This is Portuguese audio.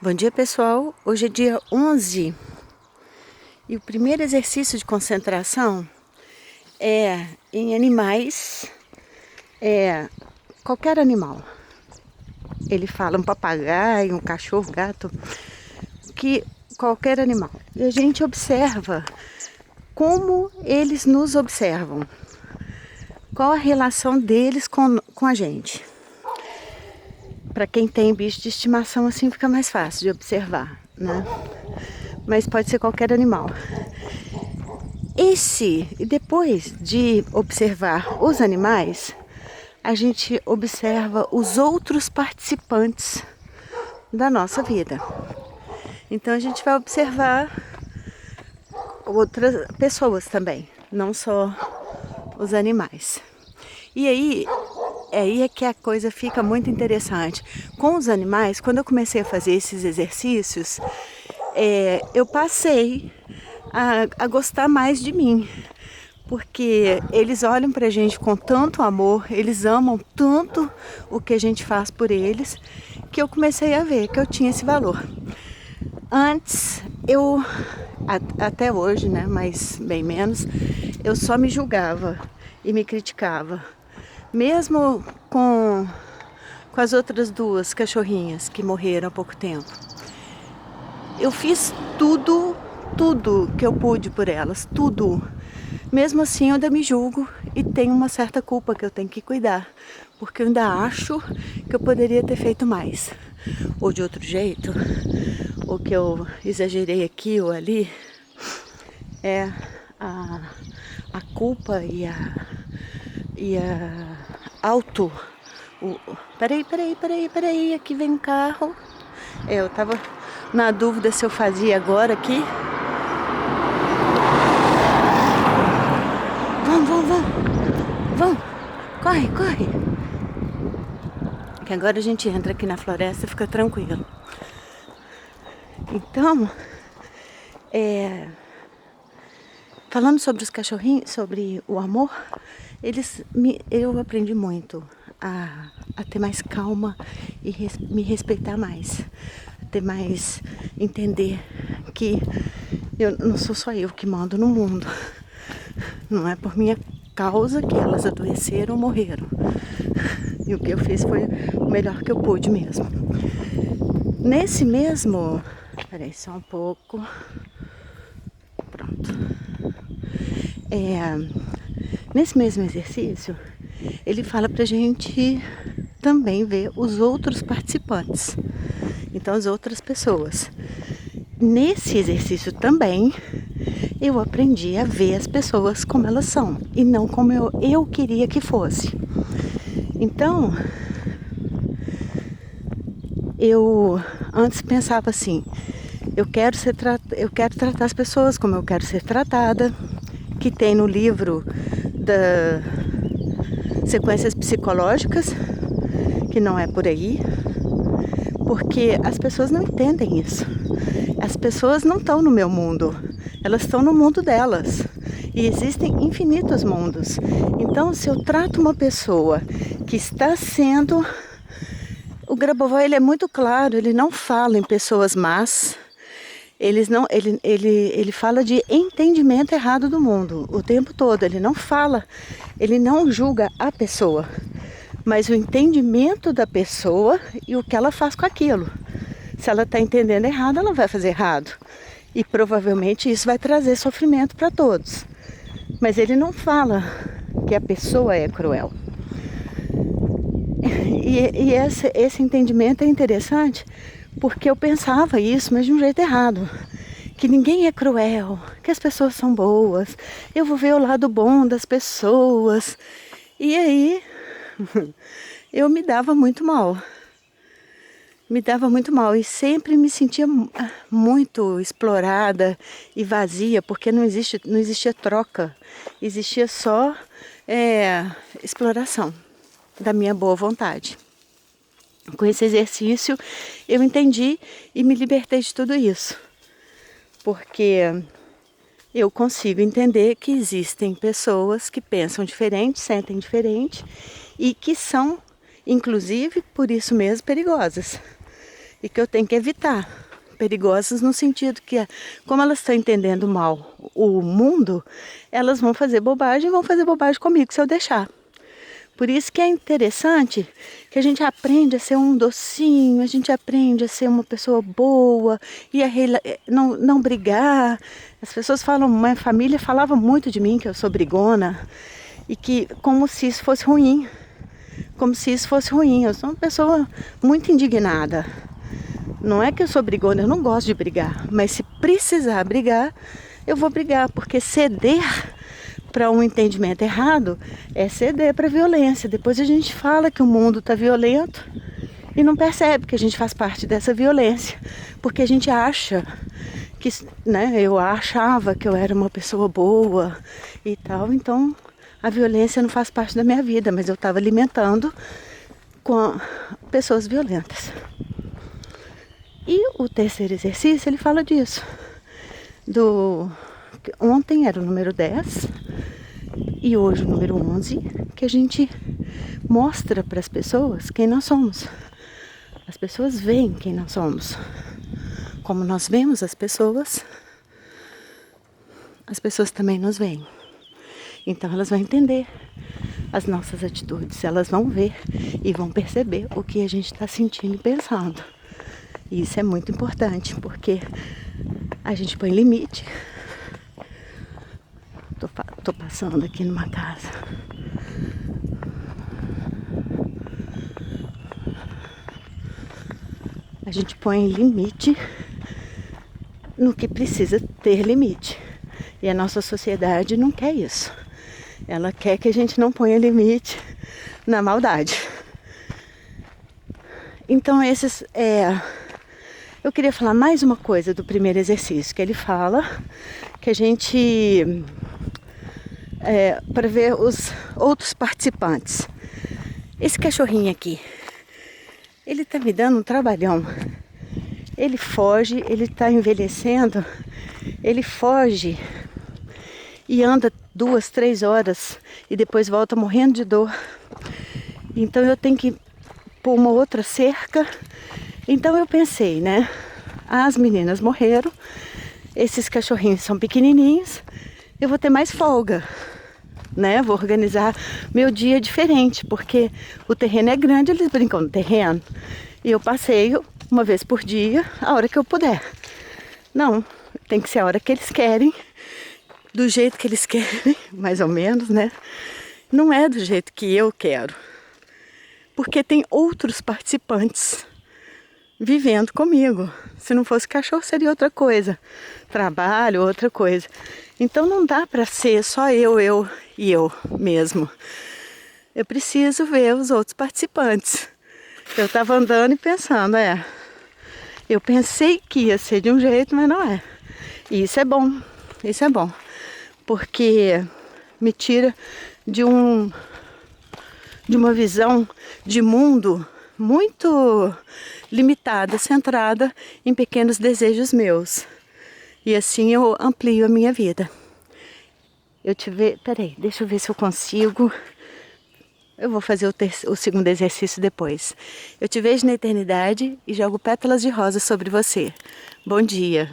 Bom dia, pessoal. Hoje é dia 11 e o primeiro exercício de concentração é em animais, qualquer animal. Ele fala um papagaio, um cachorro, gato, que qualquer animal. E a gente observa como eles nos observam, qual a relação deles com a gente. Para quem tem bicho de estimação, assim fica mais fácil de observar, né? Mas pode ser qualquer animal. E depois de observar os animais, a gente observa os outros participantes da nossa vida. Então a gente vai observar outras pessoas também, não só os animais. E aí é que a coisa fica muito interessante. Com os animais, quando eu comecei a fazer esses exercícios, eu passei a gostar mais de mim. Porque eles olham pra gente com tanto amor, eles amam tanto o que a gente faz por eles, que eu comecei a ver que eu tinha esse valor. Antes, até hoje, né, mas bem menos, eu só me julgava e me criticava. Mesmo com as outras duas cachorrinhas que morreram há pouco tempo. Eu fiz tudo que eu pude por elas, tudo. Mesmo assim, eu ainda me julgo e tenho uma certa culpa que eu tenho que cuidar, porque eu ainda acho que eu poderia ter feito mais, ou de outro jeito, ou que eu exagerei aqui ou ali. É a culpa e a auto. Peraí, aqui vem um carro. Eu tava na dúvida se eu fazia agora aqui. Vamos, corre. Que agora a gente entra aqui na floresta e fica tranquilo. Então, falando sobre os cachorrinhos, sobre o amor, eu aprendi muito a ter mais calma e me respeitar mais. Ter mais, entender que eu não sou só eu que mando no mundo. Não é por minha causa que elas adoeceram ou morreram. E o que eu fiz foi o melhor que eu pude mesmo. Nesse mesmo... Peraí, só um pouco. Pronto. Nesse mesmo exercício, ele fala pra gente também ver os outros participantes. Então, as outras pessoas. Nesse exercício também, eu aprendi a ver as pessoas como elas são e não como eu queria que fosse. Então, eu antes pensava assim, eu quero tratar as pessoas como eu quero ser tratada, que tem no livro da sequências psicológicas, que não é por aí, porque as pessoas não entendem isso. As pessoas não estão no meu mundo, elas estão no mundo delas. E existem infinitos mundos. Então, se eu trato uma pessoa que está sendo... O Grabovoi, ele é muito claro, ele não fala em pessoas más. Ele fala de entendimento errado do mundo o tempo todo. Ele não julga a pessoa, mas o entendimento da pessoa e o que ela faz com aquilo. Se ela está entendendo errado, ela vai fazer errado. E provavelmente isso vai trazer sofrimento para todos. Mas ele não fala que a pessoa é cruel. E esse entendimento é interessante, porque eu pensava isso, mas de um jeito errado. Que ninguém é cruel, que as pessoas são boas, eu vou ver o lado bom das pessoas. E aí, eu me dava muito mal. E sempre me sentia muito explorada e vazia, porque não existia troca, existia só exploração da minha boa vontade. Com esse exercício eu entendi e me libertei de tudo isso, porque eu consigo entender que existem pessoas que pensam diferente, sentem diferente e que são, inclusive, por isso mesmo, perigosas. e que eu tenho que evitar. Perigosas no sentido que, como elas estão entendendo mal o mundo, elas vão fazer bobagem e vão fazer bobagem comigo se eu deixar. Por isso que é interessante que a gente aprende a ser um docinho, a gente aprende a ser uma pessoa boa e a não brigar. As pessoas falam, minha família falava muito de mim, que eu sou brigona, e que como se isso fosse ruim. Como se isso fosse ruim. Eu sou uma pessoa muito indignada. Não é que eu sou brigona, eu não gosto de brigar. Mas se precisar brigar, eu vou brigar. Porque ceder para um entendimento errado é ceder para violência. Depois a gente fala que o mundo está violento e não percebe que a gente faz parte dessa violência. Porque a gente acha que, né, eu achava que eu era uma pessoa boa e tal. Então a violência não faz parte da minha vida, mas eu estava alimentando com pessoas violentas. E o terceiro exercício, ele fala disso. Ontem era o número 10 e hoje o número 11, que a gente mostra para as pessoas quem nós somos. As pessoas veem quem nós somos. Como nós vemos as pessoas também nos veem. Então elas vão entender as nossas atitudes, elas vão ver e vão perceber o que a gente está sentindo e pensando. E isso é muito importante, porque a gente põe limite. Tô passando aqui numa casa. A gente põe limite no que precisa ter limite. E a nossa sociedade não quer isso. Ela quer que a gente não ponha limite na maldade. Então eu queria falar mais uma coisa do primeiro exercício, que ele fala que a gente, para ver os outros participantes. Esse cachorrinho aqui, ele tá me dando um trabalhão. Ele foge, ele tá envelhecendo, ele foge e anda 2, 3 horas e depois volta morrendo de dor. Então eu tenho que pôr uma outra cerca. Então eu pensei, né? As meninas morreram, esses cachorrinhos são pequenininhos, eu vou ter mais folga, né? Vou organizar meu dia diferente, porque o terreno é grande, eles brincam no terreno. E eu passeio uma vez por dia, a hora que eu puder. Não, tem que ser a hora que eles querem, do jeito que eles querem, mais ou menos, né? Não é do jeito que eu quero, porque tem outros participantes vivendo comigo. Se não fosse cachorro, seria outra coisa. Trabalho, outra coisa. Então não dá para ser só eu e eu mesmo. Eu preciso ver os outros participantes. Eu estava andando e pensando, eu pensei que ia ser de um jeito, mas não é. E isso é bom. Isso é bom. Porque me tira de uma visão de mundo muito limitada, centrada em pequenos desejos meus. E assim eu amplio a minha vida. Peraí, deixa eu ver se eu consigo. Eu vou fazer o segundo exercício depois. Eu te vejo na eternidade e jogo pétalas de rosa sobre você. Bom dia.